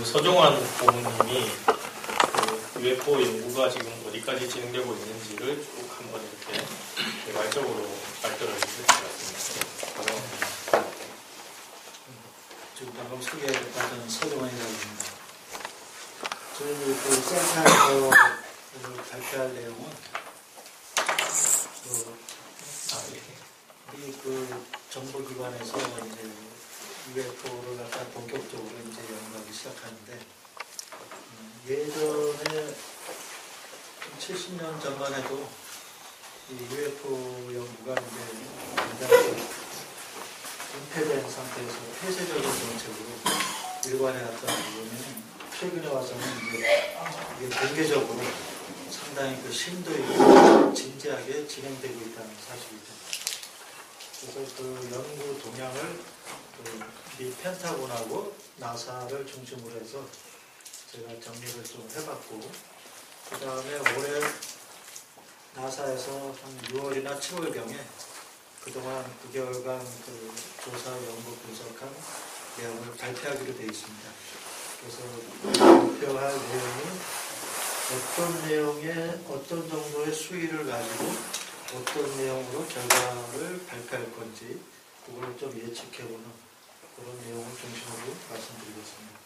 서종환 고문님이 그 UFO 연구가 지금 어디까지 진행되고 있는지를 쭉 한번 이렇게 개괄적으로 발표를 해주실 것 같습니다. 지금 방금 소개받은 서종환이라고 합니다. 저희 그 센터에서 발표할 내용은 우리 그 정보기관에서 이제 UFO를 갖다 본격적으로 이제 연구하기 시작하는데, 예전에 70년 전만 해도 이 UFO 연구가 이제 굉장히 은폐된 상태에서 폐쇄적인 정책으로 일관해왔던 부분이 최근에 와서는 이제 이게 공개적으로 상당히 그 심도 있고 진지하게 진행되고 있다는 사실이죠. 그래서 그 연구 동향을 미 펜타곤하고 나사를 중심으로 해서 제가 정리를 좀 해봤고, 그 다음에 올해 나사에서 한 6월이나 7월경에 그동안 9개월간 그 조사, 연구, 분석한 내용을 발표하기로 되어 있습니다. 그래서 발표할 내용이 어떤 내용에 어떤 정도의 수위를 가지고 어떤 내용으로 결과를 발표할 건지 그걸 좀 예측해보는 그런 내용을 중심으로 말씀드리겠습니다.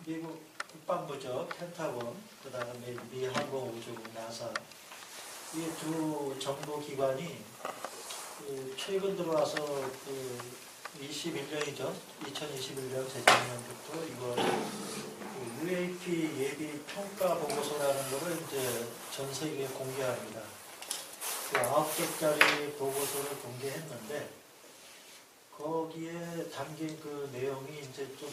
미국 국방부죠, 펜타곤, 그 다음에 미 항공우주국 나사, 이 두 정보기관이 최근 들어와서 21년이죠. 2021년 재작년부터 이거 UAP 예비 평가 보고서라는 거를 이제 전 세계에 공개합니다. 그 9쪽짜리 보고서를 공개했는데 거기에 담긴 그 내용이 이제 좀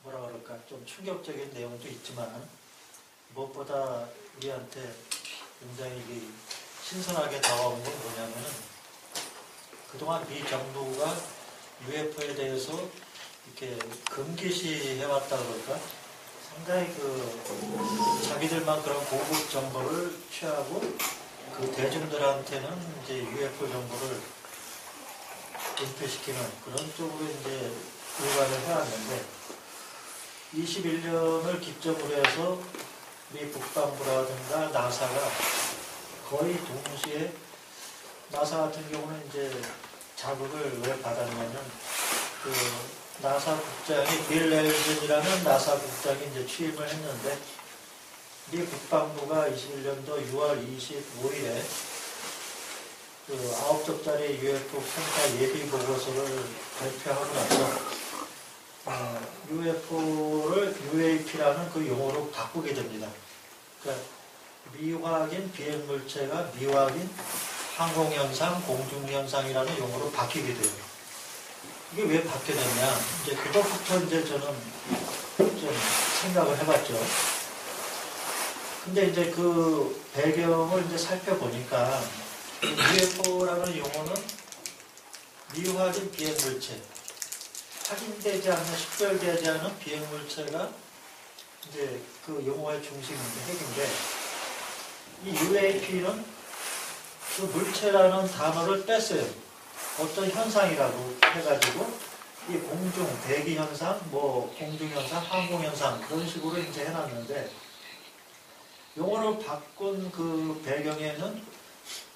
뭐라 그럴까, 좀 충격적인 내용도 있지만 무엇보다 우리한테 굉장히 신선하게 다가온 건 뭐냐면은 그동안 미 정부가 UFO에 대해서 이렇게 금기시 해왔다 그럴까, 상당히 그 자기들만 그런 고급 정보를 취하고 그 대중들한테는 이제 UFO 정보를 은폐시키는 그런 쪽으로 이제 일관을 해왔는데, 21년을 기점으로 해서 미 국방부라든가 나사가 거의 동시에, 나사 같은 경우는 이제 자극을 왜 받았냐면 그 나사 국장이 빌 넬슨이라는 나사 국장이 이제 취임을 했는데, 미 국방부가 21년도 6월 25일에 그 9쪽짜리 UFO 평가 예비 보고서를 발표하고 나서 UFO를 UAP라는 그 용어로 바꾸게 됩니다. 그러니까 미확인 비행물체가 미확인 항공현상, 공중현상이라는 용어로 바뀌게 돼요. 이게 왜 바뀌게 됐냐? 이제 그것부터 이제 저는 좀 생각을 해봤죠. 근데 이제 그 배경을 이제 살펴보니까 UFO라는 용어는 미확인 비행물체, 확인되지 않는, 식별되지 않은 비행물체가 이제 그 용어의 중심인데, 핵인데, 이 UAP는 그 물체라는 단어를 뺐어요. 어떤 현상이라고 해가지고, 이 공중, 대기 현상, 뭐 공중 현상, 항공 현상, 그런 식으로 이제 해놨는데, 용어를 바꾼 그 배경에는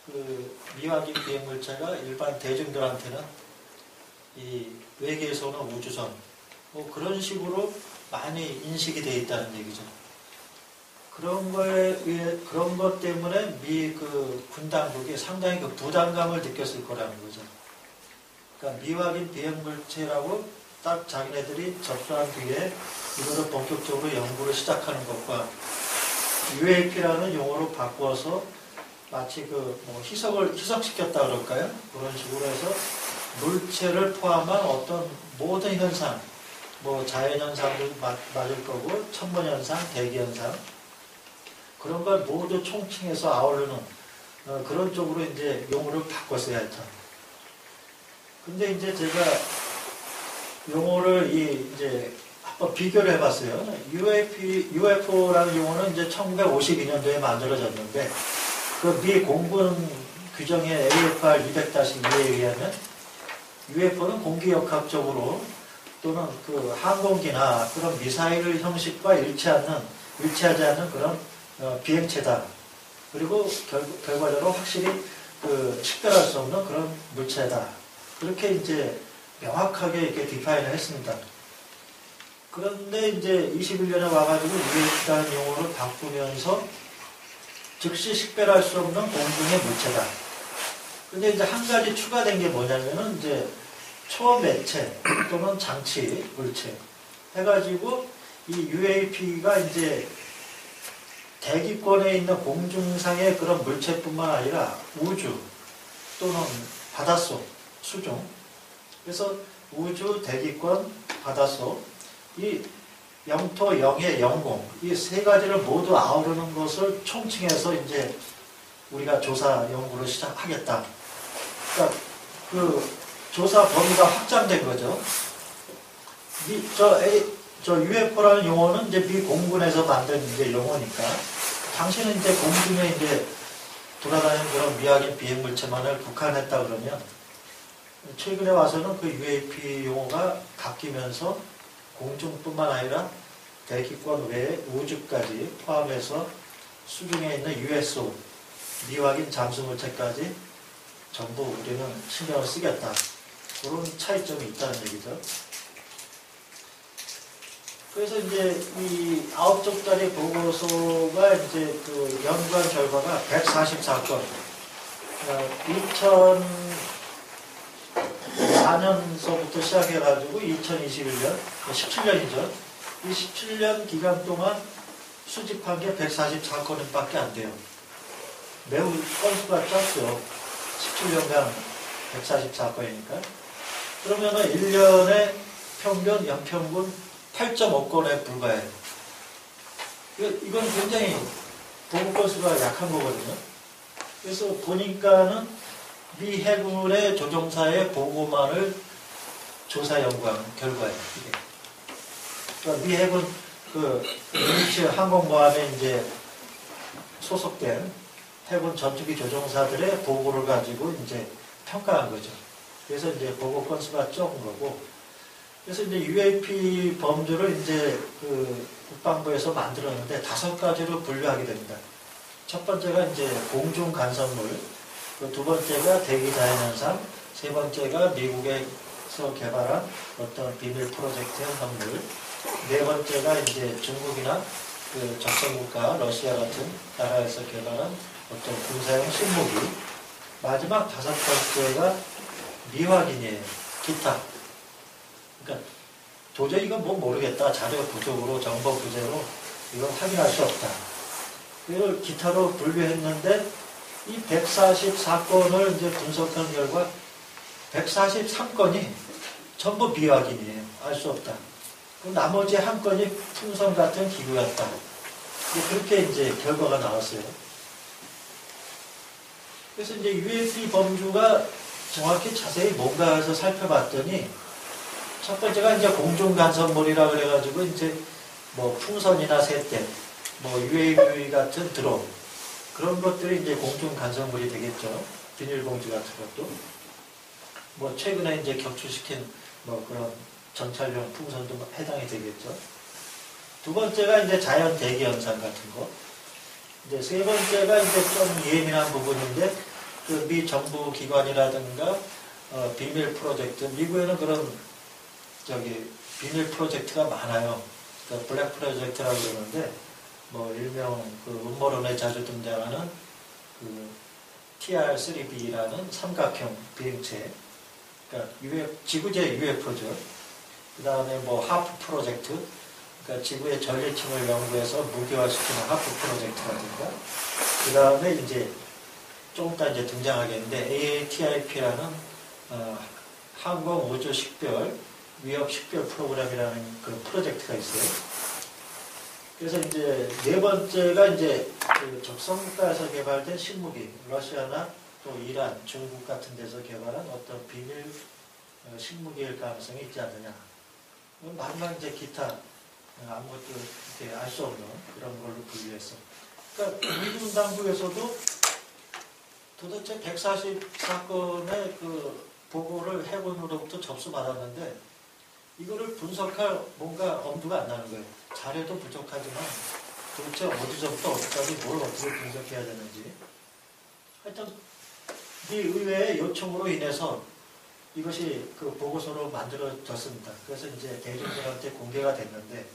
그 미확인 비행물체가 일반 대중들한테는 이 외계에서 오는 우주선, 뭐 그런 식으로 많이 인식이 되어 있다는 얘기죠. 그런 것 때문에 미 그 군당국이 상당히 그 부담감을 느꼈을 거라는 거죠. 그러니까 미확인 비행물체라고 딱 자기네들이 접수한 뒤에 이거를 본격적으로 연구를 시작하는 것과 UAP라는 용어로 바꿔서 마치 그 뭐 희석시켰다 그럴까요? 그런 식으로 해서 물체를 포함한 어떤 모든 현상, 뭐 자연현상도 맞을 거고, 천문현상, 대기현상, 그런 걸 모두 총칭해서 아우르는 그런 쪽으로 이제 용어를 바꿨어야 했죠. 근데 이제 제가 용어를 이제 한번 비교를 해봤어요. UFO라는 용어는 이제 1952년도에 만들어졌는데 그 미 공군 규정의 AFR 200-2에 의하면 UFO는 공기역학적으로 또는 그 항공기나 그런 미사일 형식과 일치하지 않는 그런 비행체다. 그리고 결과적으로 확실히 그 식별할 수 없는 그런 물체다. 그렇게 이제 명확하게 이렇게 디파인을 했습니다. 그런데 이제 21년에 와가지고 UFO라는 용어를 바꾸면서 즉시 식별할 수 없는 공중의 물체다. 근데 이제 한 가지 추가된 게 뭐냐면은 이제 초매체 또는 장치 물체 해가지고 이 UAP가 이제 대기권에 있는 공중상의 그런 물체뿐만 아니라 우주 또는 바닷속, 수중. 그래서 우주, 대기권, 바닷속, 이 영토, 영해, 영공 이 세 가지를 모두 아우르는 것을 총칭해서 이제 우리가 조사 연구를 시작하겠다. 그러니까 그 조사 범위가 확장된 거죠. 저 UFO라는 용어는 이제 미 공군에서 만든 이제 용어니까 당신은 이제 공중에 이제 돌아다니는 그런 미확인 비행 물체만을 국한했다 그러면 최근에 와서는 그 UAP 용어가 바뀌면서 공중뿐만 아니라 대기권 외에 우주까지 포함해서 수중에 있는 USO 미확인 잠수 물체까지 전부 우리는 신경을 쓰겠다. 그런 차이점이 있다는 얘기죠. 그래서 이제 이 9쪽짜리 보고서가 이제 그 연구한 결과가 144건. 2004년서부터 시작해가지고 2021년, 17년이죠. 이 17년 기간 동안 수집한 게 144건밖에 안 돼요. 매우 건수가 적죠. 17년간 144건이니까. 그러면은 1년에 평균, 연평균 8.5건에 불과해요. 이건 굉장히 보고 건수가 약한 거거든요. 그래서 보니까는 미 해군의 조종사의 보고만을 조사 연구한 결과예요. 이게. 그러니까 미 해군 유니치 항공모함에 이제 소속된 해군 전투기 조종사들의 보고를 가지고 이제 평가한 거죠. 그래서 이제 보고 건수가 적은 거고. 그래서 이제 UAP 범주를 이제 그 국방부에서 만들었는데 5가지로 분류하게 됩니다. 첫 번째가 이제 공중 간섭물, 두 번째가 대기 자연 현상, 세 번째가 미국에서 개발한 어떤 비밀 프로젝트 현상물, 네 번째가 이제 중국이나 그 적성국가 러시아 같은 나라에서 개발한 어떤 군사용 신무기, 마지막 5번째가 미확인이에요. 기타. 그러니까 도저히 이건 뭐 모르겠다. 자료 부족으로 정보 부재로 이건 확인할 수 없다. 이걸 기타로 분류했는데 이 144건을 이제 분석한 결과 143건이 전부 미확인이에요. 알 수 없다. 나머지 한 건이 풍선 같은 기구였다. 그렇게 이제 결과가 나왔어요. 그래서 이제 UAP 범주가 정확히 자세히 뭔가 해서 살펴봤더니 첫 번째가 이제 공중 간섭물이라 그래가지고 이제 뭐 풍선이나 새떼, 뭐 UAV 같은 드론 그런 것들이 이제 공중 간섭물이 되겠죠. 비닐봉지 같은 것도. 뭐 최근에 이제 격추시킨 뭐 그런 정찰용 풍선도 해당이 되겠죠. 두 번째가 이제 자연 대기 현상 같은 거. 이제 세 번째가 이제 좀 예민한 부분인데 그 미 정부 기관이라든가 비밀 프로젝트, 미국에는 그런 비밀 프로젝트가 많아요. 그러니까 블랙 프로젝트라고 그러는데 뭐 일명 그 음모론에 자주 등장하는 그 TR-3B라는 삼각형 비행체, 그러니까 지구제 UFO죠. 그 다음에 뭐 하프 프로젝트, 그러니까 지구의 전리층을 연구해서 무기화시키는 하프 프로젝트라든가, 그 다음에 이제 조금 이따 이제 등장하겠는데 AATIP라는 항공 우주 식별 위협 식별 프로그램이라는 그런 프로젝트가 있어요. 그래서 이제 네 번째가 이제 그 적성국가에서 개발된 신무기, 러시아나 또 이란, 중국 같은 데서 개발한 어떤 비밀 신무기일 가능성이 있지 않느냐. 마지막 이제 기타 아무것도 이렇게 알 수 없는 그런 걸로 분류했어. 그러니까 미군 당국에서도 도대체 140사건의 그 보고를 해군으로부터 접수받았는데 이거를 분석할 뭔가 엄두가 안 나는 거예요. 잘해도 부족하지만 도대체 어디서부터 어디까지 뭘 어떻게 분석해야 되는지. 하여튼 이 의회의 요청으로 인해서 이것이 그 보고서로 만들어졌습니다. 그래서 이제 대중들한테 공개가 됐는데,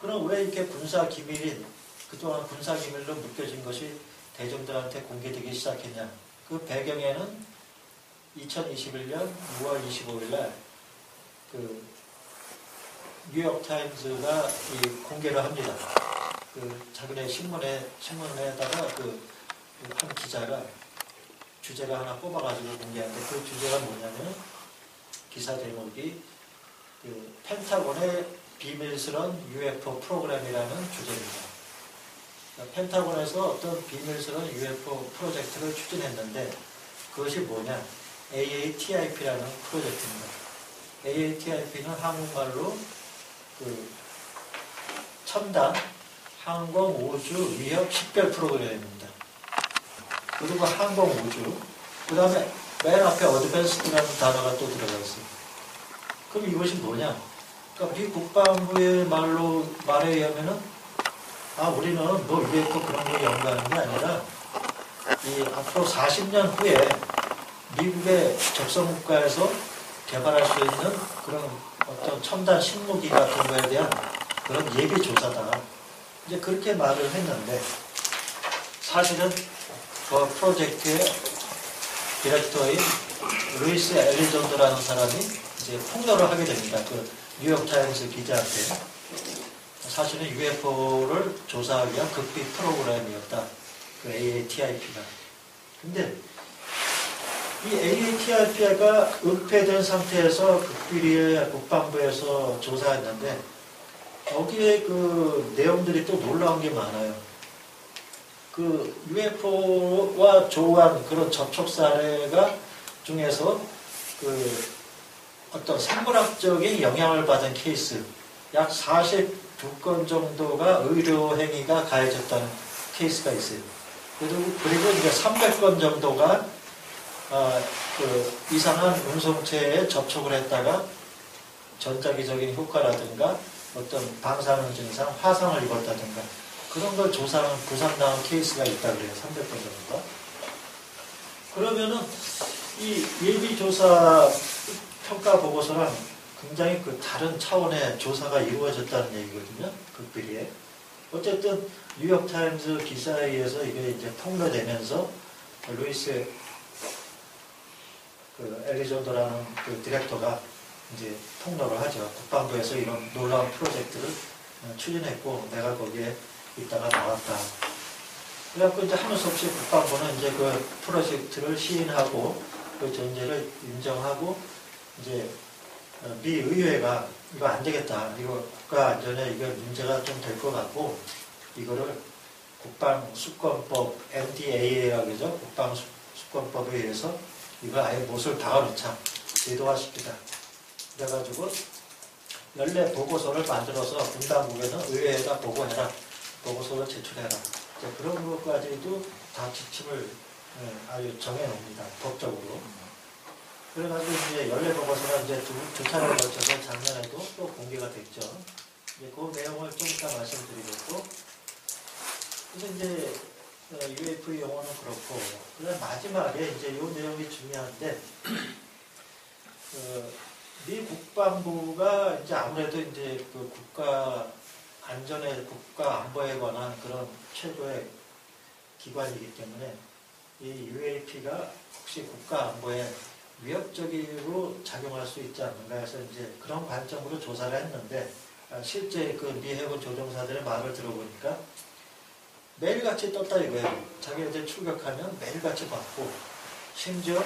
그럼 왜 이렇게 군사 기밀인, 그동안 군사 기밀로 묶여진 것이 대중들한테 공개되기 시작했냐? 그 배경에는 2021년 6월 25일 날 그 뉴욕타임즈가 이 공개를 합니다. 그 자기네 신문에다가 그 한 기자가 주제가 하나 뽑아가지고 공개하는데, 그 주제가 뭐냐면 기사 제목이 그 펜타곤의 비밀스러운 UFO 프로그램이라는 주제입니다. 그러니까 펜타곤에서 어떤 비밀스러운 UFO 프로젝트를 추진했는데 그것이 뭐냐? AATIP라는 프로젝트입니다. AATIP는 한국말로 그 첨단 항공 우주 위협 식별 프로그램입니다. 그리고 항공 우주, 그 다음에 맨 앞에 어드밴스드라는 단어가 또 들어가 있어요. 그럼 이것이 뭐냐? 그러니까 미 국방부의 말에 의하면은, 우리는 뭐 UFO 그런 거 연구하는 게 아니라 이 앞으로 40년 후에 미국의 적성국가에서 개발할 수 있는 그런 어떤 첨단 신무기 같은 거에 대한 그런 예비 조사다. 이제 그렇게 말을 했는데, 사실은 그 프로젝트의 디렉터인 루이스 엘리존드라는 사람이 이제 폭로를 하게 됩니다. 그 뉴욕타임스 기자한테. 사실은 UFO를 조사하기 위한 극비 프로그램이었다. 그 AATIP가. 근데 이 AATIP가 은폐된 상태에서 극비리의 국방부에서 조사했는데 여기에 그 내용들이 또 놀라운 게 많아요. 그 UFO와 조우한 그런 접촉 사례가 중에서 그 어떤 생물학적인 영향을 받은 케이스 약 42건 정도가 의료 행위가 가해졌다는 케이스가 있어요. 그리고 이제 300건 정도가 그 이상한 운송체에 접촉을 했다가 전자기적인 효과라든가 어떤 방사능 증상, 화상을 입었다든가 그런 걸 조사하는 부상당한 케이스가 있다 그래요. 300건 정도가. 그러면은 이 예비조사 평가 보고서랑 굉장히 그 다른 차원의 조사가 이루어졌다는 얘기거든요. 극비리에. 어쨌든 뉴욕타임즈 기사에 의해서 이게 이제 폭로되면서 루이스 그 엘리존더라는 그 디렉터가 이제 폭로를 하죠. 국방부에서 이런 놀라운 프로젝트를 추진했고 내가 거기에 있다가 나왔다. 그래갖고 이제 하는 수 없이 국방부는 이제 그 프로젝트를 시인하고 그 전제를 인정하고 이제 미 의회가 이거 안 되겠다. 이거 국가 안전에 이거 문제가 좀 될 것 같고 이거를 국방수권법 NDAA라고 하죠. 국방수권법에 의해서 이거 아예 못을 박아놓자. 제도화시키자. 그래가지고 연례 보고서를 만들어서 군당국에는 의회에다 보고해라. 보고서를 제출해라. 그런 것까지도 다 지침을 아주 정해놓습니다. 법적으로. 그래가지고 이제 연례 보고서가 이제 두 차례에 걸쳐서 작년에도 또 공개가 됐죠. 이제 그 내용을 좀 이따 말씀드리겠고. 그래서 이제 UFO 용어는 그렇고, 그다음 마지막에 이제 이 내용이 중요한데, 미 국방부가 이제 아무래도 이제 그 국가 안전에, 국가 안보에 관한 그런 최고의 기관이기 때문에 이 UAP가 혹시 국가 안보에 위협적으로 작용할 수 있지 않는가 해서 이제 그런 관점으로 조사를 했는데 실제 그 미 해군 조종사들의 말을 들어보니까 매일같이 떴다 이거예요. 자기네들 출격하면 매일같이 받고 심지어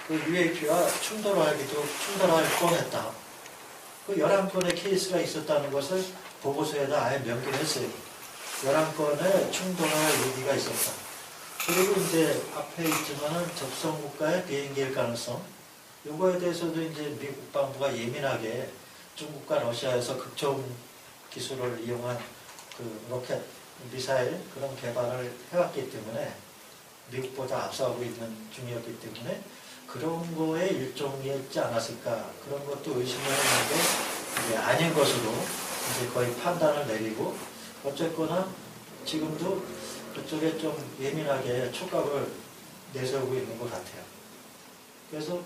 그 UAP와 충돌할 뻔했다. 그 11건의 케이스가 있었다는 것을 보고서에다 아예 명기를 했어요. 11건의 충돌할 얘기가 있었다. 그리고 이제 앞에 있지만은 접성국가의 비행기일 가능성. 요거에 대해서도 이제 미 국방부가 예민하게 중국과 러시아에서 극초음 기술을 이용한 그 로켓, 미사일 그런 개발을 해왔기 때문에 미국보다 앞서가고 있는 중이었기 때문에 그런 거에 일종이었지 않았을까 그런 것도 의심을 했는데 이제 아닌 것으로 이제 거의 판단을 내리고 어쨌거나 지금도 그쪽에 좀 예민하게 촉각을 내세우고 있는 것 같아요. 그래서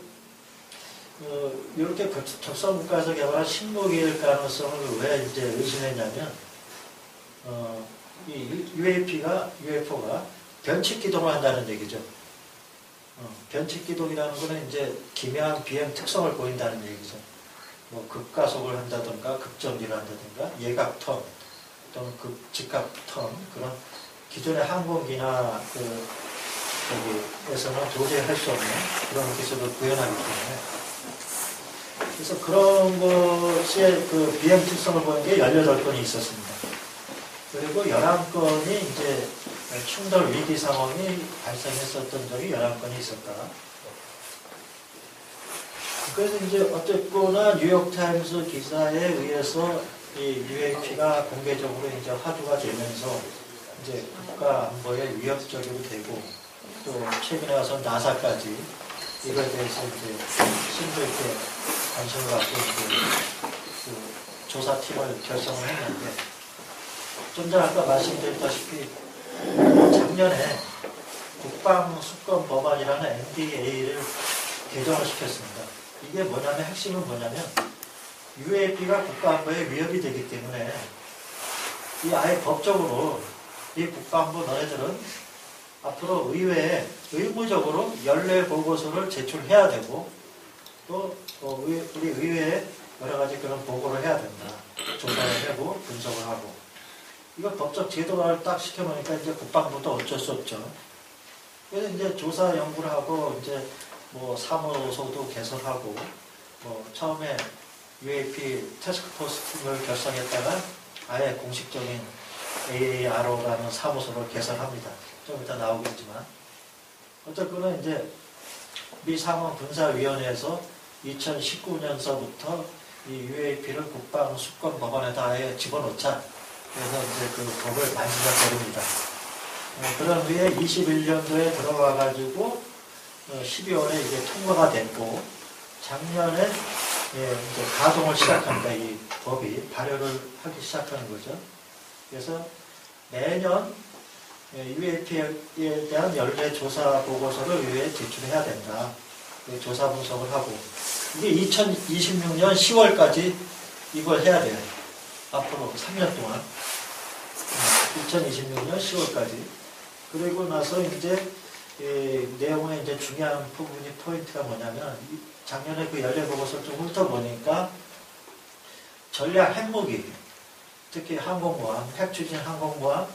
이렇게 적성국가에서 개발한 신무기일 가능성을 왜 이제 의심했냐면 이 UFO가 변칙 기동을 한다는 얘기죠. 변칙 기동이라는 거는 이제 기묘한 비행 특성을 보인다는 얘기죠. 뭐 급가속을 한다든가 급정지를 한다든가 예각 턴 또는 직각 턴 그런 기존의 항공기나 여기에서는 도저히 할 수 없는 그런 기술을 구현하기 때문에 그래서 그런 것의 그 비행 특성을 보는 게 18건이 있었습니다. 그리고 11건이 이제 충돌 위기 상황이 발생했었던 적이 11건이 있었다. 그래서 이제 어쨌거나 뉴욕타임스 기사에 의해서 이 UAP가 공개적으로 이제 화두가 되면서 이제 국가 안보에 위협적으로 되고 또 최근에 와서 나사까지 이거에 대해서 이제 심도 있게 관심을 갖고 이제 그 조사팀을 결성을 했는데 좀 전에 아까 말씀드렸다시피 작년에 국방수권 법안이라는 NDA를 개정을 시켰습니다. 이게 뭐냐면 핵심은 뭐냐면 UAP가 국가안보에 위협이 되기 때문에 이 아예 법적으로 이 국가안보 너네들은 앞으로 의회에 의무적으로 연례 보고서를 제출해야 되고 또 우리 의회에 여러 가지 그런 보고를 해야 된다. 조사를 하고 분석을 하고 이거 법적 제도화를 딱 시켜놓으니까 이제 국방부도 어쩔 수 없죠. 그래서 이제 조사 연구를 하고 이제 뭐 사무소도 개설하고 뭐 처음에 UAP 태스크포스 팀을 결성했다가 아예 공식적인 AARO라는 사무소를 개설합니다. 좀 이따 나오겠지만 어쨌거나 이제 미 상원 군사위원회에서 2019년서부터 이 UAP를 국방 수권 법안에다 아예 집어넣자. 그래서 이제 그 법을 만지작거립니다. 그런 후에 21년도에 들어와가지고 12월에 이게 통과가 됐고 작년에 이제 가동을 시작합니다. 이 법이 발효를 하기 시작하는 거죠. 그래서 매년 UAP에 대한 연례 조사 보고서를 의회에 제출해야 된다. 조사 분석을 하고 이게 2026년 10월까지 이걸 해야 돼요. 앞으로 3년 동안 2026년 10월까지 그리고 나서 이제 내용의 이제 중요한 부분이 포인트가 뭐냐면 작년에 그 연례 보고서를 좀 훑어보니까 전략 핵무기 특히 항공모함, 핵추진 항공모함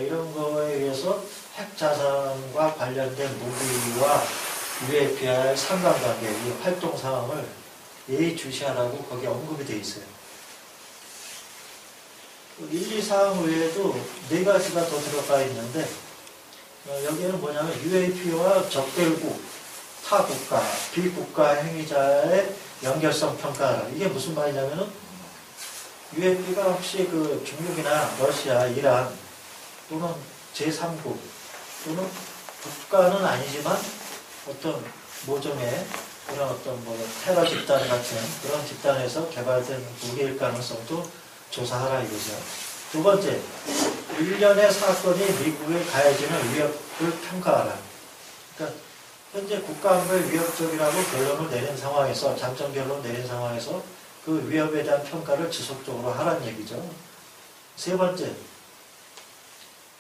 이런 거에 의해서 핵자산과 관련된 무기와 UAP와의 상관관계, 이 활동 상황을 예의주시하라고 거기에 언급이 되어 있어요. 1, 2 사항 외에도 4가지가 더 들어가 있는데 여기에는 뭐냐면 UAP와 적대국, 타 국가, 비국가 행위자의 연결성 평가하라. 이게 무슨 말이냐면은 UAP가 혹시 그 중국이나 러시아, 이란 또는 제3국 또는 국가는 아니지만 어떤 모종의 그런 어떤 뭐 테러 집단 같은 그런 집단에서 개발된 무기일 가능성도 조사하라 이거죠. 두 번째, 일련의 사건이 미국에 가해지는 위협을 평가하라. 그러니까 현재 국가안보에 위협적이라고 결론을 내린 상황에서 잠정 결론을 내린 상황에서 그 위협에 대한 평가를 지속적으로 하라는 얘기죠. 세 번째,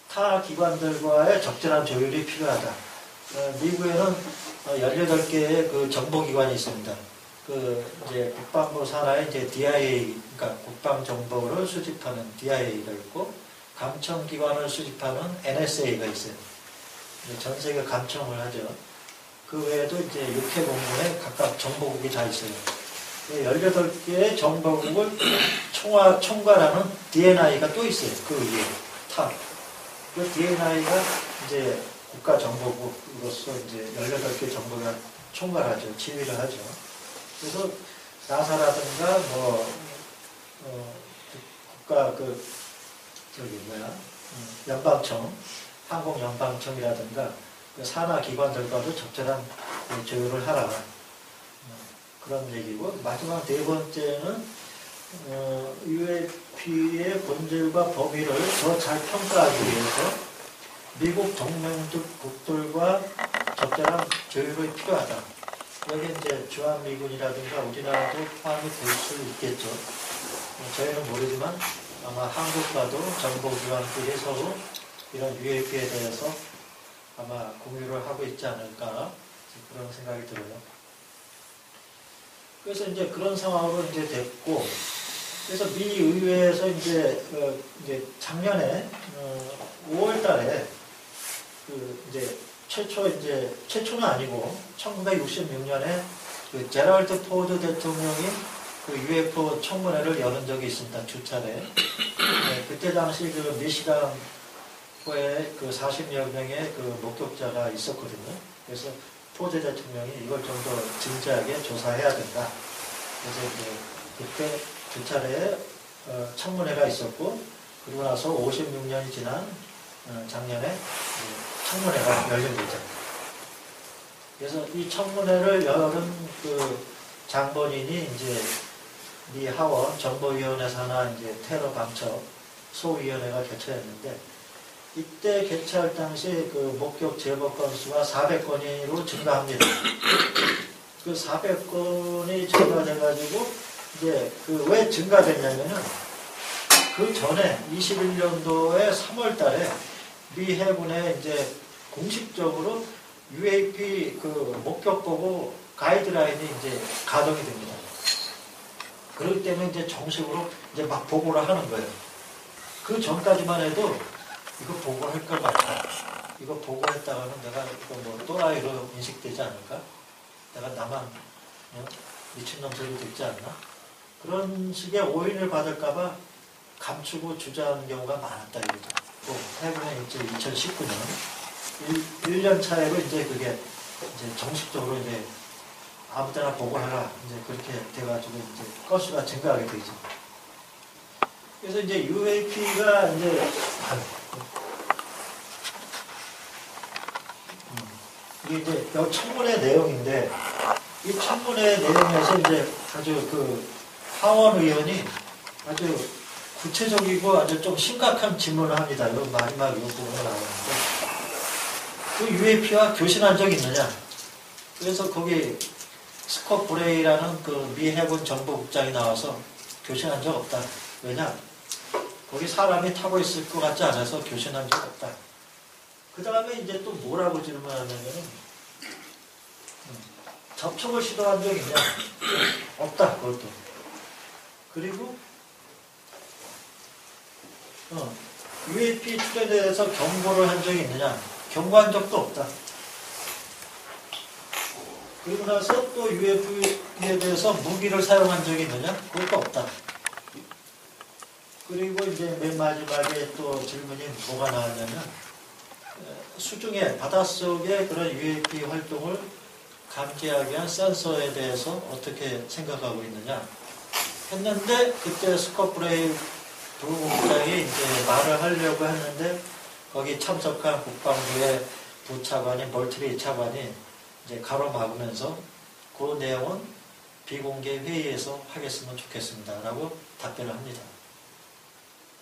타 기관들과의 적절한 조율이 필요하다. 미국에는 18개의 그 정보기관이 있습니다. 이제 국방부 산하에 이제 DIA, 그러니까 국방정보를 수집하는 DIA가 있고, 감청기관을 수집하는 NSA가 있어요. 전 세계 감청을 하죠. 그 외에도 이제 6회 공군에 각각 정보국이 다 있어요. 18개의 정보국을 총괄하는 DNI가 또 있어요. 그 위에 탑. 그 DNI가 이제 국가정보국으로서 이제 18개 정보가 총괄하죠. 지휘를 하죠. 그래서 나사라든가 국가 연방청, 항공연방청이라든가 그 산하 기관들과도 적절한 조율을 하라. 그런 얘기고, 마지막 네 번째는 UAP의 본질과 범위를 더 잘 평가하기 위해서 미국 동맹국들과 적절한 조율이 필요하다. 여기 이제 주한미군이라든가 우리나라도 포함이 될 수 있겠죠. 저희는 모르지만 아마 한국과도 정보기관끼리 서로 이런 UAP에 대해서 아마 공유를 하고 있지 않을까 그런 생각이 들어요. 그래서 이제 그런 상황으로 이제 됐고, 그래서 미 의회에서 이제 작년에 5월달에 이제 최초는 아니고 1966년에 그 제럴드 포드 대통령이 그 UFO 청문회를 여는 적이 있습니다. 두 차례. 네, 그때 당시 그 미시간에 그 40여 명의 그 목격자가 있었거든요. 그래서 포드 대통령이 이걸 좀 더 진지하게 조사해야 된다. 그래서 이제 그때 두 차례 청문회가 있었고, 그리고 나서 56년이 지난 작년에 청문회가 열린 거죠. 그래서 이 청문회를 여는 그 장본인이 이제 미 하원 정보위원회 산하 이제 테러 방첩 소위원회가 개최했는데, 이때 개최할 당시 그 목격 제보 건수가 400건으로 증가합니다. 그 400건이 증가돼가지고 이제 그 왜 증가됐냐면은 그 전에 21년도에 3월달에 미 해군에 이제 공식적으로 UAP 그 목격 보고 가이드라인이 이제 가동이 됩니다. 그렇기 때문에 이제 정식으로 이제 막 보고를 하는 거예요. 그 전까지만 해도 이거 보고할 것 같아. 이거 보고했다가는 내가 이거 뭐 또라이로 인식되지 않을까? 내가 나만 미친놈 소리 듣지 않나? 그런 식의 오인을 받을까봐 감추고 주저하는 경우가 많았다 이거죠. 또 해군에 이제 2019년 1년 차에로 이제 그게 이제 정식적으로 이제 아무 때나 보고하라 이제 그렇게 돼가지고 이제 건수가 증가하게 되죠. 그래서 이제 UAP가 이제 이게 이제 여 청문회 내용인데, 이 청문회 내용에서 이제 아주 그 하원 의원이 아주 구체적이고 아주 좀 심각한 질문을 합니다. 이 마지막 이 부분에 나오는데, 그 UAP와 교신한 적이 있느냐? 그래서 거기 스콧 브레이라는 그 미 해군 정보국장이 나와서 교신한 적 없다. 왜냐? 거기 사람이 타고 있을 것 같지 않아서 교신한 적 없다. 그 다음에 이제 또 뭐라고 질문하냐면은, 접촉을 시도한 적이 있냐? 없다, 그것도. 그리고, UAP 출에 대해서 경고를 한 적이 있느냐? 경고한 적도 없다. 그리고 나서 또 UAP에 대해서 무기를 사용한 적이 있느냐? 그것도 없다. 그리고 이제 맨 마지막에 또 질문이 뭐가 나왔냐면, 수중에 바닷속에 그런 UAP 활동을 감지하기 위한 센서에 대해서 어떻게 생각하고 있느냐 했는데, 그때 스콧 브레이 부국장이 이제 말을 하려고 했는데, 거기 참석한 국방부의 부차관이 멀트리 차관이 이제 가로막으면서 그 내용은 비공개 회의에서 하겠으면 좋겠습니다라고 답변을 합니다.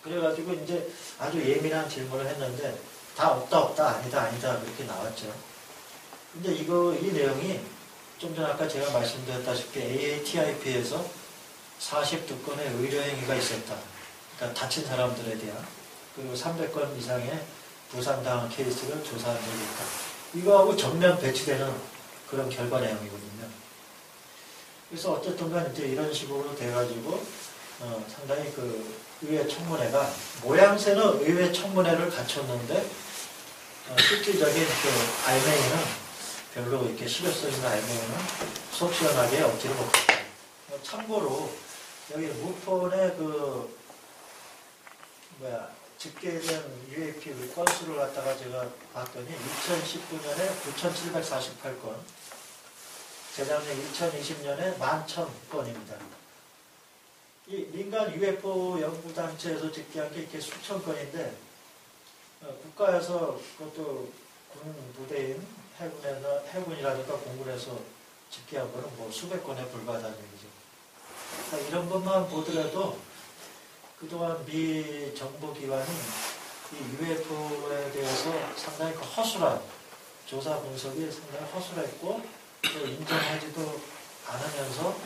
그래가지고 이제 아주 예민한 질문을 했는데, 다 없다 아니다 그렇게 나왔죠. 근데 이 내용이 좀 전 아까 제가 말씀드렸다시피 AATIP에서 42건의 의료행위가 있었다. 그러니까 다친 사람들에 대한, 그리고 300건 이상의 부상당한 케이스를 조사한 적이 있다. 이거하고 전면 배치되는 그런 결과 내용이거든요. 그래서 어쨌든 간 이제 이런 식으로 돼가지고 상당히 그 의회 청문회가 모양새는 의회 청문회를 갖췄는데, 실질적인 그 알맹이는 별로 이렇게 실효성 있는 알맹이는 속 시원하게 얻지를 못했다. 참고로 여기 무폰의 그 집계된 UAP 건수를 갖다가 제가 봤더니 2019년에 9,748건, 재작년 2020년에 11,000건입니다. 이 민간 UFO 연구단체에서 집계한 게 이렇게 수천 건인데, 국가에서 그것도 군 부대인 해군이라든가 공군에서 집계한 거는 뭐 수백 건에 불과하다는 얘기죠. 그러니까 이런 것만 보더라도 그동안 미 정보기관이 이 UFO에 대해서 상당히 그 허술한 조사 분석이 상당히 허술했고 또 인정하지도 않으면서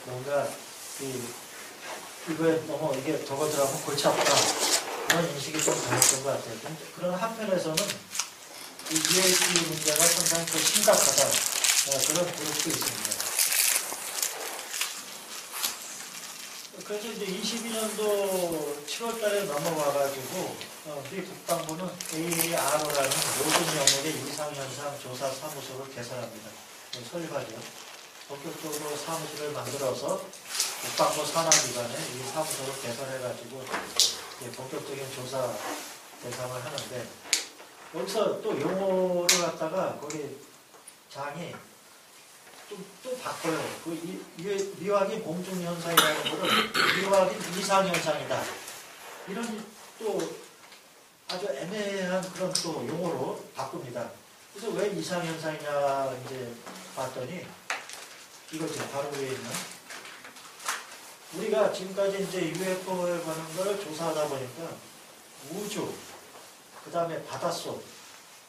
뭔가 이거에 너무 이게 저거 들어가면 골치 아프다 그런 인식이 좀 강했던 것 같아요. 그런 한편에서는 이 UAP 문제가 상당히 또 심각하다 그런 그룹도 있습니다. 그래서 이제 22년도 7월 달에 넘어와가지고, 미 국방부는 AARO라는 모든 영역의 이상현상 조사 사무소를 개설합니다. 설립하죠. 본격적으로 사무실을 만들어서 국방부 산하기관에 이 사무소를 개설해가지고, 본격적인 조사 대상을 하는데, 여기서 또 용어를 갖다가 거기 장이 또 바꿔요. 미확인 공중현상이라는 거를 미확인 이상현상이다. 이런 또 아주 애매한 그런 또 용어로 바꿉니다. 그래서 왜 이상현상이냐 이제 봤더니 이거죠. 바로 위에 있는. 우리가 지금까지 이제 UFO에 관한 걸 조사하다 보니까 우주, 그 다음에 바닷속,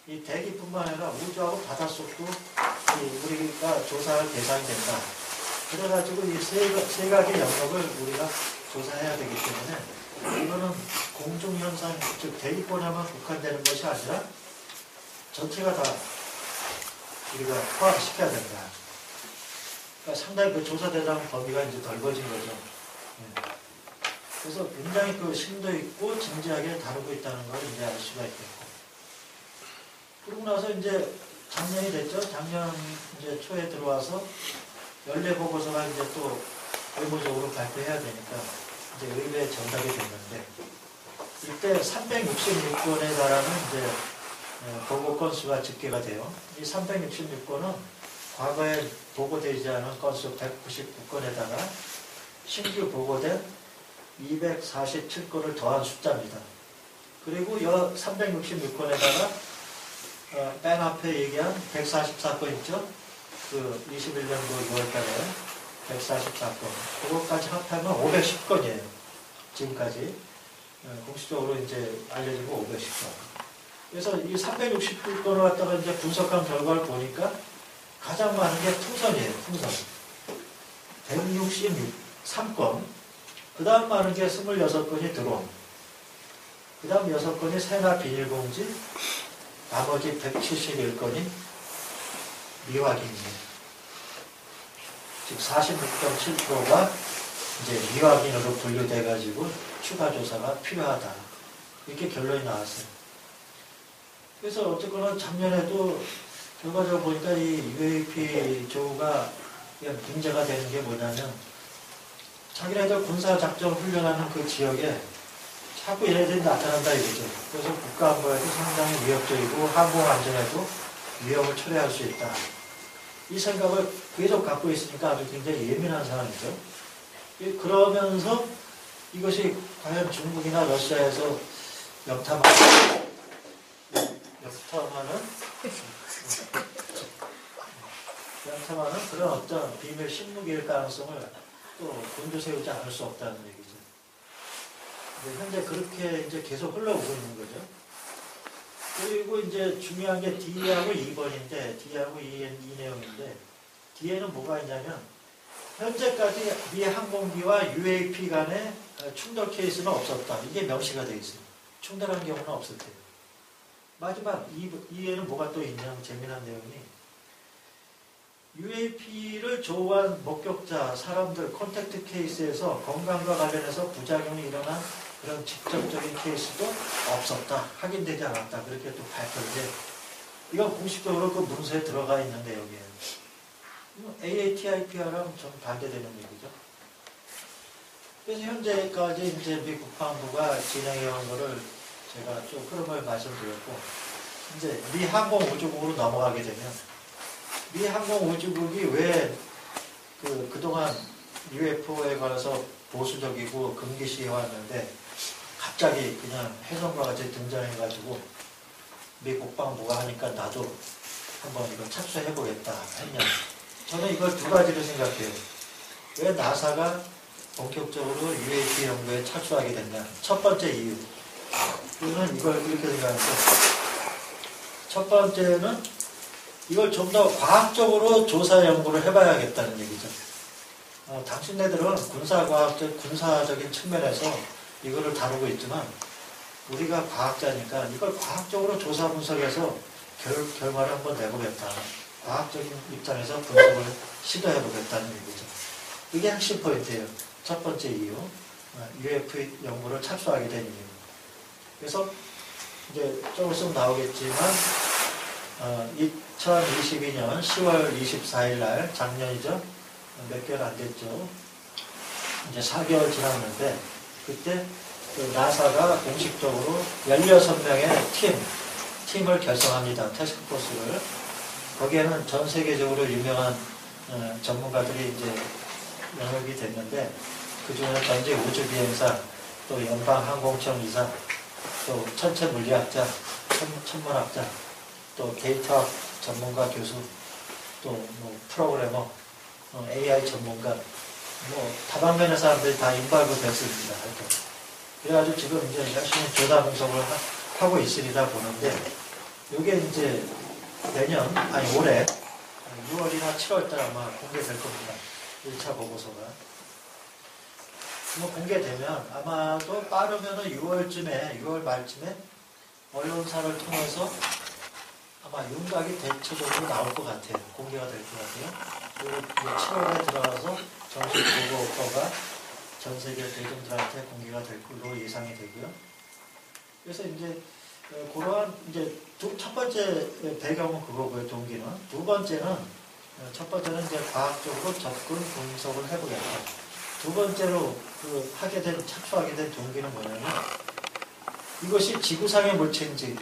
이 대기뿐만 아니라 우주하고 바닷속도 우리가 조사할 대상이 된다. 그래가지고 이 세 가지 영역을 우리가 조사해야 되기 때문에 이거는 공중현상, 즉 대기권에만 국한되는 것이 아니라 전체가 다 우리가 포함시켜야 된다. 그러니까 상당히 그 조사 대상 범위가 이제 넓어진 거죠. 그래서 굉장히 그 심도 있고 진지하게 다루고 있다는 걸 이제 알 수가 있겠고. 그러고 나서 이제 작년이 됐죠. 작년 이제 초에 들어와서 연례 보고서가 이제 또 의무적으로 발표해야 되니까 이제 의회에 전달이 됐는데 이때 366건에 달하는 이제 보고 건수가 집계가 돼요. 이 366건은 과거에 보고되지 않은 건수 199건에다가 신규 보고된 247건을 더한 숫자입니다. 그리고 이 366건에다가 맨 앞에 얘기한 144건 있죠? 그 21년도 6월달에 144건. 그것까지 합하면 510건이에요. 지금까지. 공식적으로 이제 알려지고 510건. 그래서 이 369건을 갖다가 이제 분석한 결과를 보니까 가장 많은 게 풍선이에요. 풍선. 163건. 그 다음 많은 게 26건이 드론. 그 다음 6건이 새나 비닐봉지. 나머지 171건이 미확인입니다. 즉 46.7%가 이제 미확인으로 분류돼가지고 추가 조사가 필요하다. 이렇게 결론이 나왔어요. 그래서 어쨌거나 작년에도 결과적으로 보니까 이 UAP 조우가 문제가 되는 게 뭐냐면 자기네들 군사작전 훈련하는 그 지역에 자꾸 얘네들이 나타난다 이거죠. 그래서 국가안보에도 상당히 위협적이고 항공안전에도 위협을 초래할 수 있다. 이 생각을 계속 갖고 있으니까 아주 굉장히 예민한 상황이죠. 그러면서 이것이 과연 중국이나 러시아에서 역탐하는 그런 어떤 비밀 신무기일 가능성을 또 곤두세우지 않을 수 없다는 얘기죠. 현재 그렇게 이제 계속 흘러오고 있는 거죠. 그리고 이제 중요한 게 D하고 2번인데, D하고 이 내용인데, D에는 뭐가 있냐면, 현재까지 미 항공기와 UAP 간의 충돌 케이스는 없었다. 이게 명시가 되어 있어요. 충돌한 경우는 없었대요. 마지막 2에는 뭐가 또 있냐면, 재미난 내용이, UAP를 조우한 목격자, 사람들, 컨택트 케이스에서 건강과 관련해서 부작용이 일어난 그런 직접적인 케이스도 없었다. 확인되지 않았다. 그렇게 또 발표인데, 이건 공식적으로 그 문서에 들어가 있는 내용이에요. AATIPR랑 좀 반대되는 얘기죠. 그래서 현재까지 이제 미 국방부가 진행해온 거를 제가 좀 흐름을 말씀드렸고, 이제 미 항공우주국으로 넘어가게 되면, 미 항공우주국이 왜 그동안 UFO에 관해서 보수적이고 금기시해왔는데 갑자기 그냥 혜성과 같이 등장해가지고 미 국방부가 하니까 나도 한번 이거 착수해보겠다 했냐. 저는 이걸 두 가지로 생각해요. 왜 나사가 본격적으로 UAP 연구에 착수하게 됐냐. 첫 번째 이유. 저는 이걸 이렇게 생각합니다. 첫 번째는 이걸 좀 더 과학적으로 조사 연구를 해봐야겠다는 얘기죠. 당신네들은 군사적인 측면에서 이거를 다루고 있지만 우리가 과학자니까 이걸 과학적으로 조사 분석해서 결과를 한번 내보겠다. 과학적인 입장에서 분석을 시도해보겠다는 얘기죠. 이게 핵심 포인트예요. 첫 번째 이유. UFO 연구를 착수하게 된 이유. 그래서 이제 조금 있으면 나오겠지만 2022년 10월 24일 날 작년이죠. 몇 개월 안 됐죠. 이제 4개월 지났는데 그때 나사가 공식적으로 16명의 팀을 결성합니다. 태스크포스를. 거기에는 전 세계적으로 유명한 전문가들이 이제 영역이 됐는데 그중에는 전직 우주비행사, 또 연방항공청 이사, 또 천체 물리학자, 천문학자, 또 데이터 전문가 교수, 또 뭐 프로그래머, AI 전문가, 뭐 다방면의 사람들이 다 인발부 됐습니다. 하여튼. 그래가지고 지금 이제 열심히 조사 분석을 하고 있으리라 보는데 이게 이제 올해 6월이나 7월달 아마 공개될 겁니다. 1차 보고서가. 뭐 공개되면 아마도 빠르면은 6월 말쯤에 언론사를 통해서 아마 윤곽이 대체적으로 나올 것 같아요. 공개가 될 것 같아요. 그리고 7월에 들어가서 정식 보고서가 전 세계 대중들한테 공개가 될 걸로 예상이 되고요. 그래서 이제 그러한 이제 첫 번째 배경은 그거고요. 동기는. 두 번째는 첫 번째는 이제 과학적으로 접근 분석을 해보겠다. 두 번째로 착수하게 된 동기는 뭐냐면 이것이 지구상의 물체인지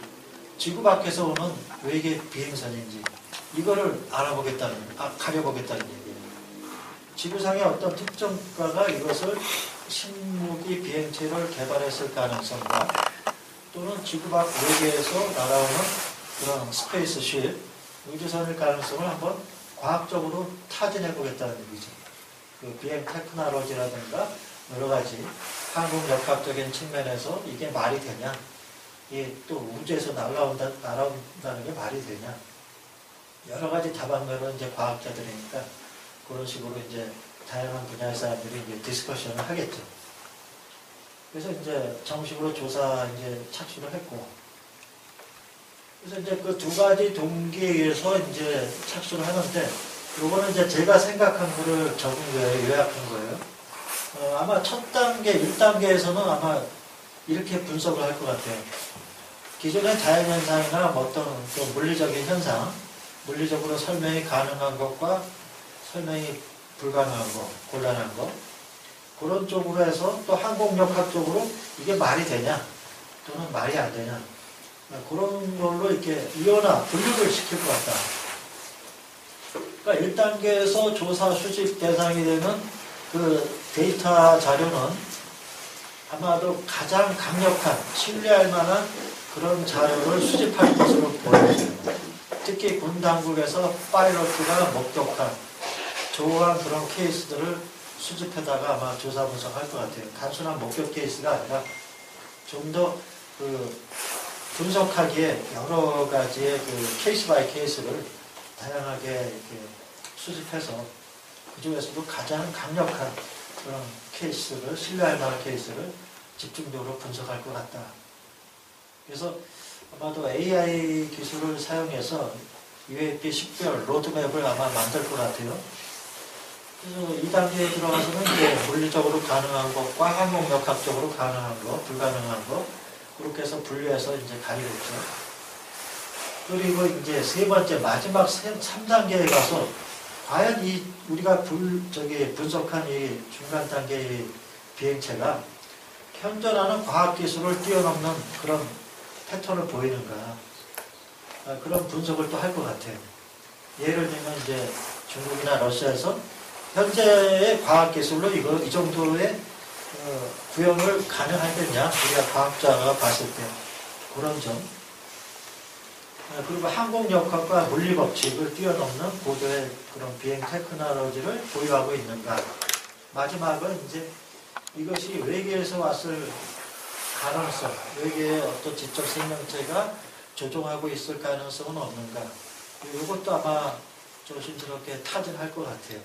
지구 밖에서 오는 외계 비행선인지 이거를 가려보겠다는 얘기예요. 지구상의 어떤 특정가가 이것을 식무기 비행체를 개발했을 가능성과 또는 지구 밖 외계에서 날아오는 그런 스페이스쉽, 우주선일 가능성을 한번 과학적으로 타진해보겠다는 얘기죠. 그 비행 테크놀로지라든가 여러 가지 항공역학적인 측면에서 이게 말이 되냐, 이게 또 우주에서 날아온다는 게 말이 되냐, 여러 가지 다방면으로 이제 과학자들이니까 그런 식으로 이제 다양한 분야의 사람들이 이제 디스커션을 하겠죠. 그래서 이제 정식으로 조사 이제 착수를 했고, 그래서 이제 그 두 가지 동기에 의해서 이제 착수를 하는데, 요거는 이제 제가 생각한 거를 적은 거예요, 요약한 거예요. 아마 첫 단계, 1단계에서는 아마 이렇게 분석을 할 것 같아요. 기존의 자연현상이나 어떤 또 물리적인 현상, 물리적으로 설명이 가능한 것과 설명이 불가능한 것, 곤란한 것, 그런 쪽으로 해서 또 항공역학 쪽으로 이게 말이 되냐, 또는 말이 안 되냐, 그런 걸로 이렇게 이어나 분류를 시킬 것 같다. 그러니까 1단계에서 조사 수집 대상이 되는 그 데이터 자료는 아마도 가장 강력한, 신뢰할 만한 그런 자료를 수집할 것으로 보여집니다. 특히 군 당국에서 파일럿가 목격한 조그한 그런 케이스들을 수집해다가 아마 조사 분석할 것 같아요. 단순한 목격 케이스가 아니라 좀 더 그 분석하기에 여러 가지의 그 케이스 바이 케이스를 다양하게 이렇게 수집해서 그 중에서도 가장 강력한 그런 케이스를, 신뢰할 만한 케이스를 집중적으로 분석할 것 같다. 그래서 아마도 AI 기술을 사용해서 UAP 10개월 로드맵을 아마 만들 것 같아요. 그래서 2단계에 들어가서는 이제 물리적으로 가능한 것과 항공역학적으로 가능한 것, 불가능한 것, 그렇게 해서 분류해서 이제 가리겠죠. 그리고 이제 세 번째, 마지막 3단계에 가서 과연 우리가 분석한 이 중간 단계의 비행체가 현존하는 과학기술을 뛰어넘는 그런 패턴을 보이는가, 그런 분석을 또 할 것 같아요. 예를 들면 이제 중국이나 러시아에서 현재의 과학기술로 이 정도의 구현을 가능하겠냐, 우리가 과학자가 봤을 때 그런 점. 그리고 항공역학과 물리법칙을 뛰어넘는 고도의 그런 비행 테크놀로지를 보유하고 있는가. 마지막은 이제 이것이 외계에서 왔을 가능성, 외계의 어떤 지적 생명체가 조종하고 있을 가능성은 없는가. 이것도 아마 조심스럽게 타진할 것 같아요.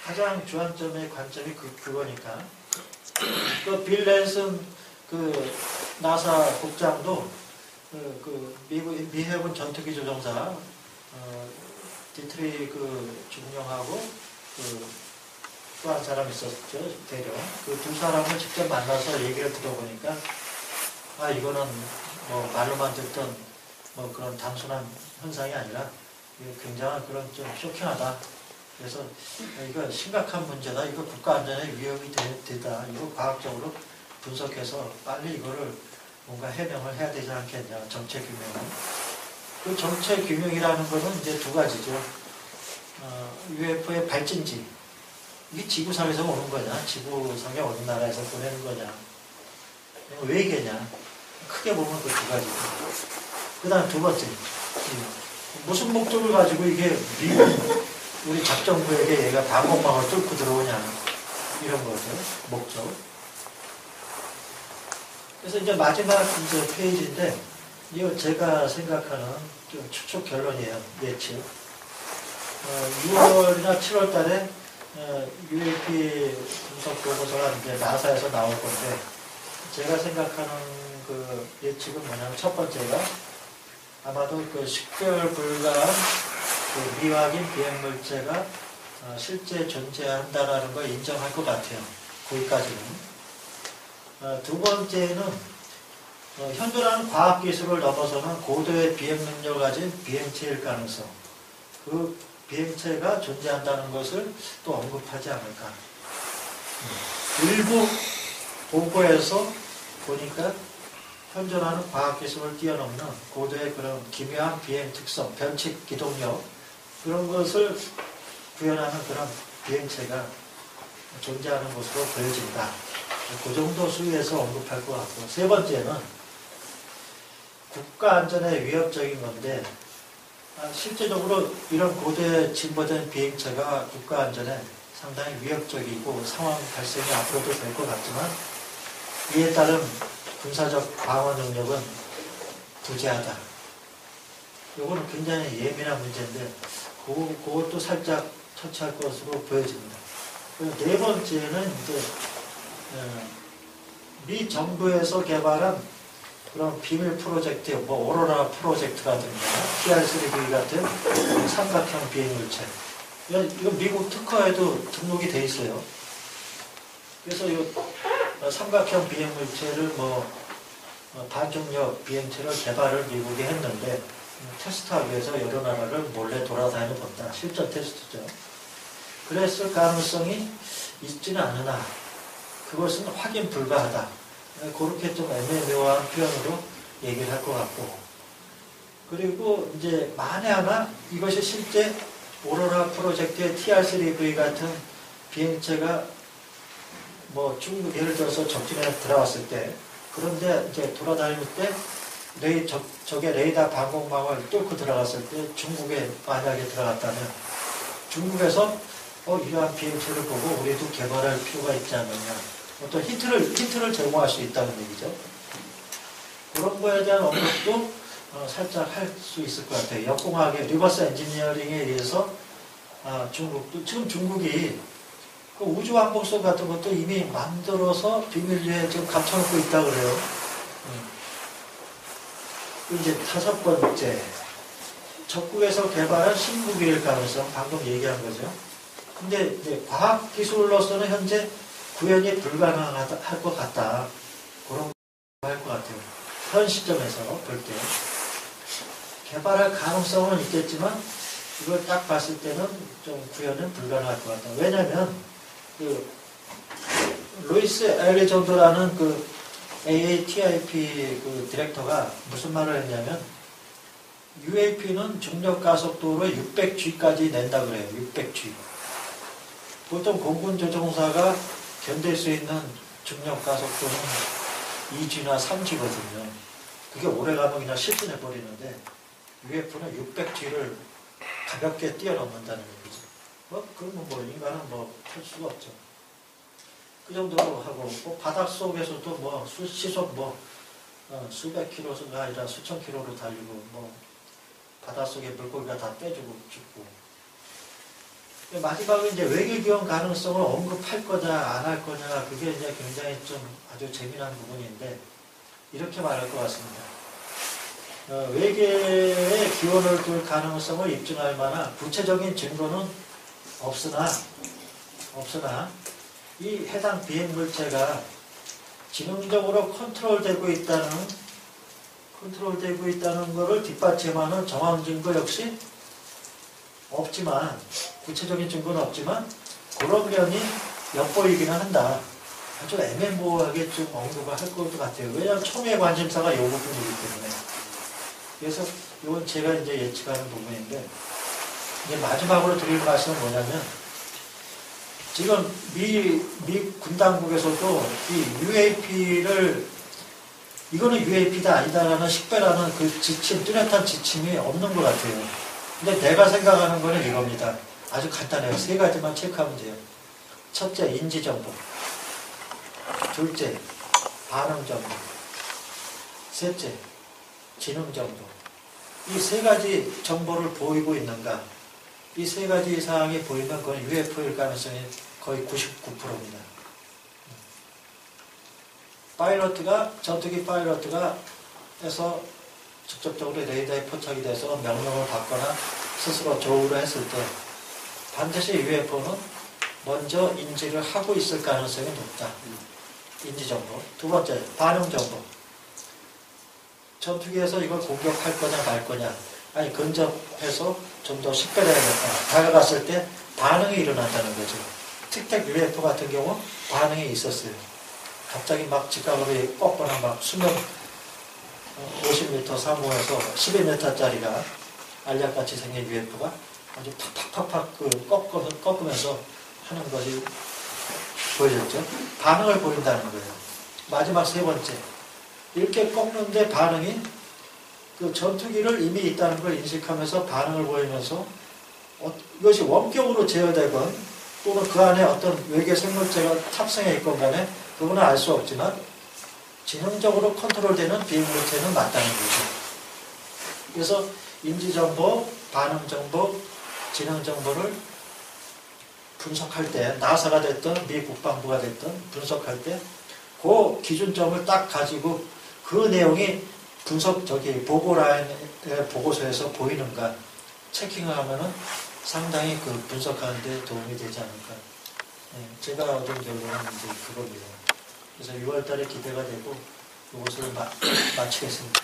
가장 주안점의 관점이 그거니까. 빌 랜슨 나사 국장도 미 해군 전투기 조종사 디트리 중령하고 또 한 사람 있었죠, 대령. 그 두 사람을 직접 만나서 얘기를 들어보니까 이거는 뭐 말로만 듣던 뭐 그런 단순한 현상이 아니라 굉장한 그런 좀 쇼킹하다. 그래서 이거 심각한 문제다. 이거 국가 안전에 위협이 되다. 이거 과학적으로 분석해서 빨리 이거를 뭔가 해명을 해야 되지 않겠냐. 정체 규명을. 그 정체 규명이라는 것은 이제 두 가지죠. UFO의 발진지. 이게 지구상에서 오는 거냐, 지구상의 어느 나라에서 보내는 거냐, 외계냐. 크게 보면 그 두 가지죠. 그 다음 두 번째. 무슨 목적을 가지고 이게 미국, 우리 작정부에게 얘가 방공망을 뚫고 들어오냐. 이런 거죠. 목적. 그래서 이제 마지막 페이지인데, 이거 제가 생각하는 좀 추측 결론이에요. 예측. 6월이나 7월 달에 UAP 분석 보고서가 이제 나사에서 나올 건데, 제가 생각하는 그 예측은 뭐냐면, 첫 번째가 아마도 그 식별 불가한 그 미확인 비행물체가 실제 존재한다라는 걸 인정할 것 같아요. 거기까지는. 두 번째는 현존하는 과학기술을 넘어서는 고도의 비행 능력을 가진 비행체일 가능성. 그 비행체가 존재한다는 것을 또 언급하지 않을까. 일부 보고에서 보니까 현존하는 과학기술을 뛰어넘는 고도의 그런 기묘한 비행 특성, 변칙 기동력, 그런 것을 구현하는 그런 비행체가 존재하는 것으로 보여진다. 그 정도 수위에서 언급할 것 같고, 세 번째는 국가 안전에 위협적인 건데, 실제적으로 이런 고도에 진보된 비행체가 국가 안전에 상당히 위협적이고 상황 발생이 앞으로도 될 것 같지만, 이에 따른 군사적 방어 능력은 부재하다. 이거는 굉장히 예민한 문제인데, 그것도 살짝 터치할 것으로 보여집니다. 네 번째는 이제 미 정부에서 개발한 그런 비밀 프로젝트, 뭐 오로라 프로젝트라든가 TR-3B 같은 삼각형 비행물체. 이거 미국 특허에도 등록이 돼 있어요. 그래서 이 삼각형 비행물체를 반중력 비행체를 개발을 미국이 했는데, 테스트하기 위해서 여러 나라를 몰래 돌아다녀 본다. 실전 테스트죠. 그랬을 가능성이 있지는 않으나 그것은 확인 불가하다. 그렇게 좀 애매모호한 표현으로 얘기를 할 것 같고, 그리고 이제 만에 하나 이것이 실제 오로라 프로젝트의 TR-3B 같은 비행체가 중국 예를 들어서 적진에 들어왔을 때, 그런데 이제 돌아다닐 때 적의 레이더 방공망을 뚫고 들어갔을 때 중국에 만약에 들어갔다면 중국에서 이러한 비행체를 보고 우리도 개발할 필요가 있지 않느냐, 어떤 힌트를 제공할 수 있다는 얘기죠. 그런 거에 대한 언급도 살짝 할 수 있을 것 같아요. 역공학의 리버스 엔지니어링에 의해서 중국도, 지금 중국이 그 우주왕복선 같은 것도 이미 만들어서 비밀리에 지금 감춰놓고 있다 그래요. 이제 다섯 번째, 적국에서 개발한 신무기일 가능성, 방금 얘기한 거죠. 근데 이제 과학기술로서는 현재 구현이 불가능할 것 같다. 그런 거 할 것 같아요. 현 시점에서 볼 때. 개발할 가능성은 있겠지만, 이걸 딱 봤을 때는 좀 구현은 불가능할 것 같다. 왜냐면, 루이스 엘리존드라는 AATIP 디렉터가 무슨 말을 했냐면, UAP는 중력 가속도로 600G까지 낸다 그래요. 600G. 보통 공군 조종사가 견딜 수 있는 중력 가속도는 2G나 3G거든요. 그게 오래가면 그냥 실신해 버리는데 UF는 600G를 가볍게 뛰어넘는다는 얘기죠. 그러면 인간은 할 수가 없죠. 그 정도로 하고 바닥 속에서도 시속 수백 킬로가 아니라 수천 킬로로 달리고 바닷속에 물고기가 다 떼주고 죽고. 마지막에 이제 외계 기원 가능성을 언급할 거냐 안 할 거냐 그게 이제 굉장히 좀 아주 재미난 부분인데 이렇게 말할 것 같습니다. 외계의 기원을 둘 가능성을 입증할 만한 구체적인 증거는 없으나 이 해당 비행 물체가 지능적으로 컨트롤되고 있다는 것을 뒷받침하는 정황 증거 역시 없지만, 구체적인 증거는 없지만 그런 면이 엿보이기는 한다. 아주 애매모호하게 좀 언급을 할 것 같아요. 왜냐하면 총의 관심사가 이 부분이기 때문에. 그래서 이건 제가 이제 예측하는 부분인데, 이제 마지막으로 드릴 말씀은 뭐냐면, 지금 미 군당국에서도 이 UAP를 이거는 UAP다 아니다라는 식별하는 그 지침, 뚜렷한 지침이 없는 것 같아요. 근데 내가 생각하는 거는 이겁니다. 아주 간단해요. 3가지만 체크하면 돼요. 첫째, 인지정보. 둘째, 반응정보. 셋째, 지능정보. 이 3가지 정보를 보이고 있는가? 이 3가지 사항이 보이면 그건 UFO일 가능성이 거의 99%입니다. 전투기 파일럿가 해서 직접적으로 레이더에 포착이 돼서 명령을 받거나 스스로 조우를 했을 때 반드시 UFO는 먼저 인지를 하고 있을 가능성이 높다. 인지정보. 두 번째, 반응정보. 전투기에서 이걸 공격할 거냐 말 거냐, 아니 근접해서 좀 더 식별해야겠다. 다가갔을 때 반응이 일어난다는 거죠. 특택 UFO 같은 경우 반응이 있었어요. 갑자기 막 직각으로 꺾거나 막 수면 50m 사무에서 12m짜리가 알약같이 생긴 UFO가 아주 팍팍팍팍 꺾으면서 하는 것이 보여졌죠. 반응을 보인다는 거예요. 마지막 3번째. 이렇게 꺾는데 반응이 그 전투기를 이미 있다는 걸 인식하면서 반응을 보이면서 이것이 원격으로 제어되건 또는 그 안에 어떤 외계 생물체가 탑승해 있건 간에 그거는 알 수 없지만 지능적으로 컨트롤되는 비행물체는 맞다는 거죠. 그래서 인지정보, 반응정보, 지능정보를 분석할 때 나사가 됐든 미 국방부가 됐든 분석할 때 그 기준점을 딱 가지고 그 내용이 보고라인의 보고서에서 보이는가 체킹을 하면은 상당히 그 분석하는 데 도움이 되지 않을까. 제가 얻은 결론은 이제 그겁니다. 그래서 6월달에 기대가 되고 이것을 마치겠습니다.